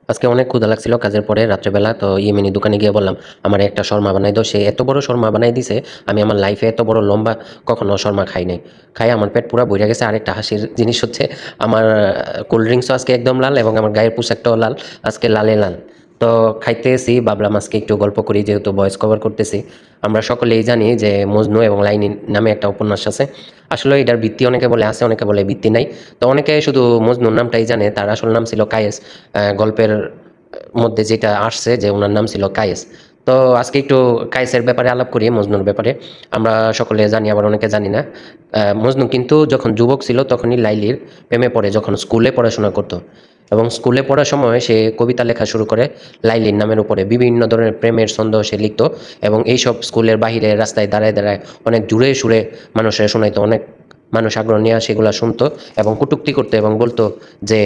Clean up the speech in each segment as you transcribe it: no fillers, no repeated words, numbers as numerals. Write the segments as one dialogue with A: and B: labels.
A: আজকে অনেক ক্ষুধা লাগছিল কাজের পরে রাত্রেবেলা। তো ইয়েমেনি দোকানে গিয়ে বললাম আমার একটা শর্মা বানাই দাও। সে এত বড় শর্মা বানাই দিছে, আমি আমার লাইফে এত বড় লম্বা কখনো শর্মা খাই নাই। খাই আমার পেট পুরা ভরে গেছে। আরেকটা হাসির জিনিস হচ্ছে আমার কোল্ড ড্রিঙ্কসও আজকে একদম লাল এবং আমার গায়ের পোশাকটাও লাল, আজকে লালে লাল। তো খাইতেছি, ভাবলাম আজকে একটু গল্প করি, যেহেতু ভয়েস কভার করতেছি। আমরা সকলেই জানি যে মজনু এবং লাইনী নামে একটা উপন্যাস আছে। আসলে এটার ভিত্তি অনেকে বলে আছে, অনেকে বলে ভিত্তি নাই। তো অনেকে শুধু মজনুর নামটাই জানে, তার আসল নাম ছিল কায়েস। গল্পের মধ্যে যেটা আসছে যে ওনার নাম ছিল কায়েস। তো আজকে একটু কায়েসের ব্যাপারে আলাপ করি, মজনুর ব্যাপারে। আমরা সকলে জানি, আবার অনেকে জানি না। মজনু কিন্তু যখন যুবক ছিল তখনই লাইলির প্রেমে পড়ে, যখন স্কুলে পড়াশোনা করতো। এবং স্কুলে পড়ার সময় সে কবিতা লেখা শুরু করে লাইলির নামের উপরে। বিভিন্ন ধরনের প্রেমের ছন্দ সে লিখত এবং এইসব স্কুলের বাহিরে রাস্তায় দাঁড়ায় দাঁড়ায় অনেক জুড়ে সুরে মানুষের শোনাইতো। অনেক মানুষ আগ্রহ নিয়ে সেগুলো শুনতো এবং কটূক্তি করতো এবং বলতো যে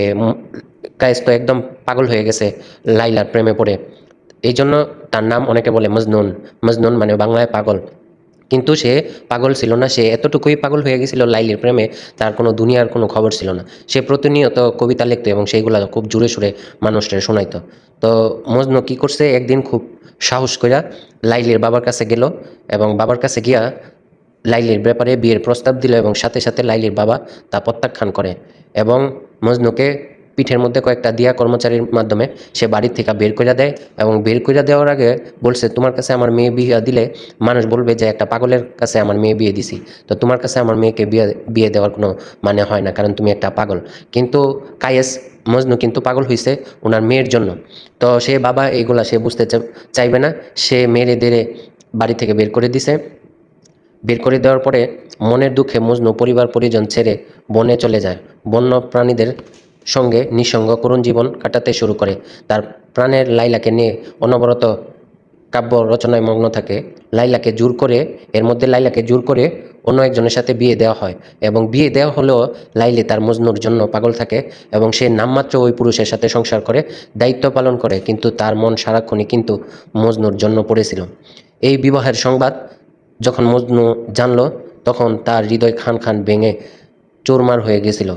A: কায়েস তো একদম পাগল হয়ে গেছে লাইলার প্রেমে পড়ে। এই জন্য তার নাম অনেকে বলে মজনুন। মজনুন মানে বাংলায় পাগল। কিন্তু সে পাগল ছিল না, সে এতটুকুই পাগল হয়ে গেছিল লাইলির প্রেমে, তার কোনো দুনিয়ার কোনো খবর ছিল না। সে প্রতিনিয়ত কবিতা লিখতো এবং সেইগুলো খুব জোরে সুরে মানুষকে শোনাইতো। তো মজনু কি করছে, একদিন খুব সাহস কইরা লাইলির বাবার কাছে গেল এবং বাবার কাছে গিয়া লাইলির ব্যাপারে বিয়ের প্রস্তাব দিল এবং সাথে সাথে লাইলির বাবা তা প্রত্যাখ্যান করে এবং মজনুকে পিঠের মধ্যে কয়েকটা দিয়া কর্মচারীর মাধ্যমে সে বাড়ির থেকে বের করে দেয়। এবং বের করে দেওয়ার আগে বলছে, তোমার কাছে আমার মেয়ে বিয়ে দিলে মানুষ বলবে যে একটা পাগলের কাছে আমার মেয়ে বিয়ে দিছি। তো তোমার কাছে আমার মেয়েকে বিয়ে বিয়ে দেওয়ার কোনো মানে হয় না, কারণ তুমি একটা পাগল। কিন্তু কায়েস, মজনু কিন্তু পাগল হয়েছে ওনার মেয়ের জন্য। তো সে বাবা এইগুলা সে বুঝতে চাইবে না। সে মেরে দেরে বাড়ি থেকে বের করে দিছে। বের করে দেওয়ার পরে মনের দুঃখে মজনু পরিবার পরিজন ছেড়ে বনে চলে যায়। বন্য প্রাণীদের সঙ্গে নিঃসঙ্গ করুণ জীবন কাটাতে শুরু করে। তার প্রাণের লাইলাকে নিয়ে অনবরত কাব্য রচনায় মগ্ন থাকে। লাইলাকে জোর করে, এর মধ্যে লাইলাকে জোর করে অন্য একজনের সাথে বিয়ে দেওয়া হয় এবং বিয়ে দেওয়া হলেও লাইলি তার মজনুর জন্য পাগল থাকে এবং সে নামমাত্র ওই পুরুষের সাথে সংসার করে, দায়িত্ব পালন করে, কিন্তু তার মন সারাক্ষণই কিন্তু মজনুর জন্য পড়েছিল। এই বিবাহের সংবাদ যখন মজনু জানলো, তখন তার হৃদয় খান খান ভেঙে চুরমার হয়ে গেছিল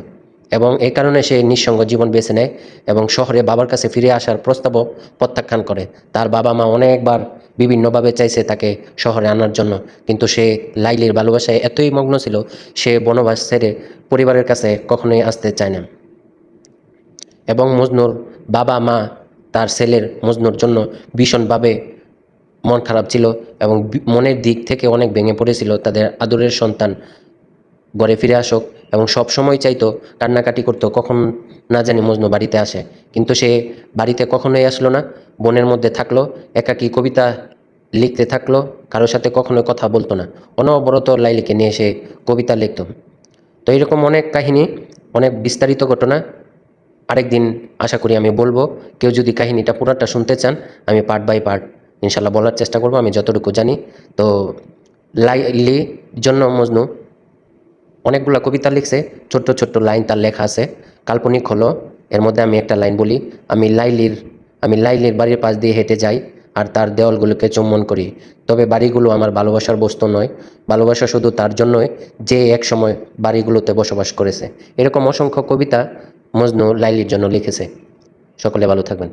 A: এবং এই কারণে সে নিঃসঙ্গ জীবন বেছে নেয় এবং শহরে বাবার কাছে ফিরে আসার প্রস্তাবও প্রত্যাখ্যান করে। তার বাবা মা অনেকবার বিভিন্নভাবে চাইছে তাকে শহরে আনার জন্য, কিন্তু সে লাইলির ভালোবাসায় এতই মগ্ন ছিল, সে বনবাস ছেড়ে পরিবারের কাছে কখনোই আসতে চায় না। এবং মজনুর বাবা মা তার ছেলের মজনুর জন্য ভীষণভাবে মন খারাপ ছিল এবং মনের দিক থেকে অনেক ভেঙে পড়েছিল। তাদের আদরের সন্তান ঘরে ফিরে আসুক এবং সব সময় চাইতো, কান্নাকাটি করতো কখন না জানি মজনু বাড়িতে আসে। কিন্তু সে বাড়িতে কখনোই আসলো না, বনের মধ্যে থাকলো, একাকী কবিতা লিখতে থাকলো, কারোর সাথে কখনোই কথা বলতো না। অনবরত লাইলিকে নিয়ে সে কবিতা লিখত। তো এরকম অনেক কাহিনী, অনেক বিস্তারিত ঘটনা আরেকদিন আশা করি আমি বলবো। কেউ যদি কাহিনীটা পুরাটা শুনতে চান, আমি পার্ট বাই পার্ট ইনশাল্লাহ বলার চেষ্টা করব আমি যতটুকু জানি। তো লাইলির জন্য মজনু অনেকগুলো কবিতা লিখছে, ছোট্ট ছোট্ট লাইন তার লেখা আছে, কাল্পনিক হলো। এর মধ্যে আমি একটা লাইন বলি, আমি লাইলির বাড়ির পাশ দিয়ে হেঁটে যাই আর তার দেওয়ালগুলোকে চুম্বন করি। তবে বাড়িগুলো আমার ভালোবাসার বস্তু নয়, ভালোবাসা শুধু তার জন্যই যে এক সময় বাড়িগুলোতে বসবাস করেছে। এরকম অসংখ্য কবিতা মজনু লাইলির জন্য লিখেছে। সকলে ভালো থাকবেন।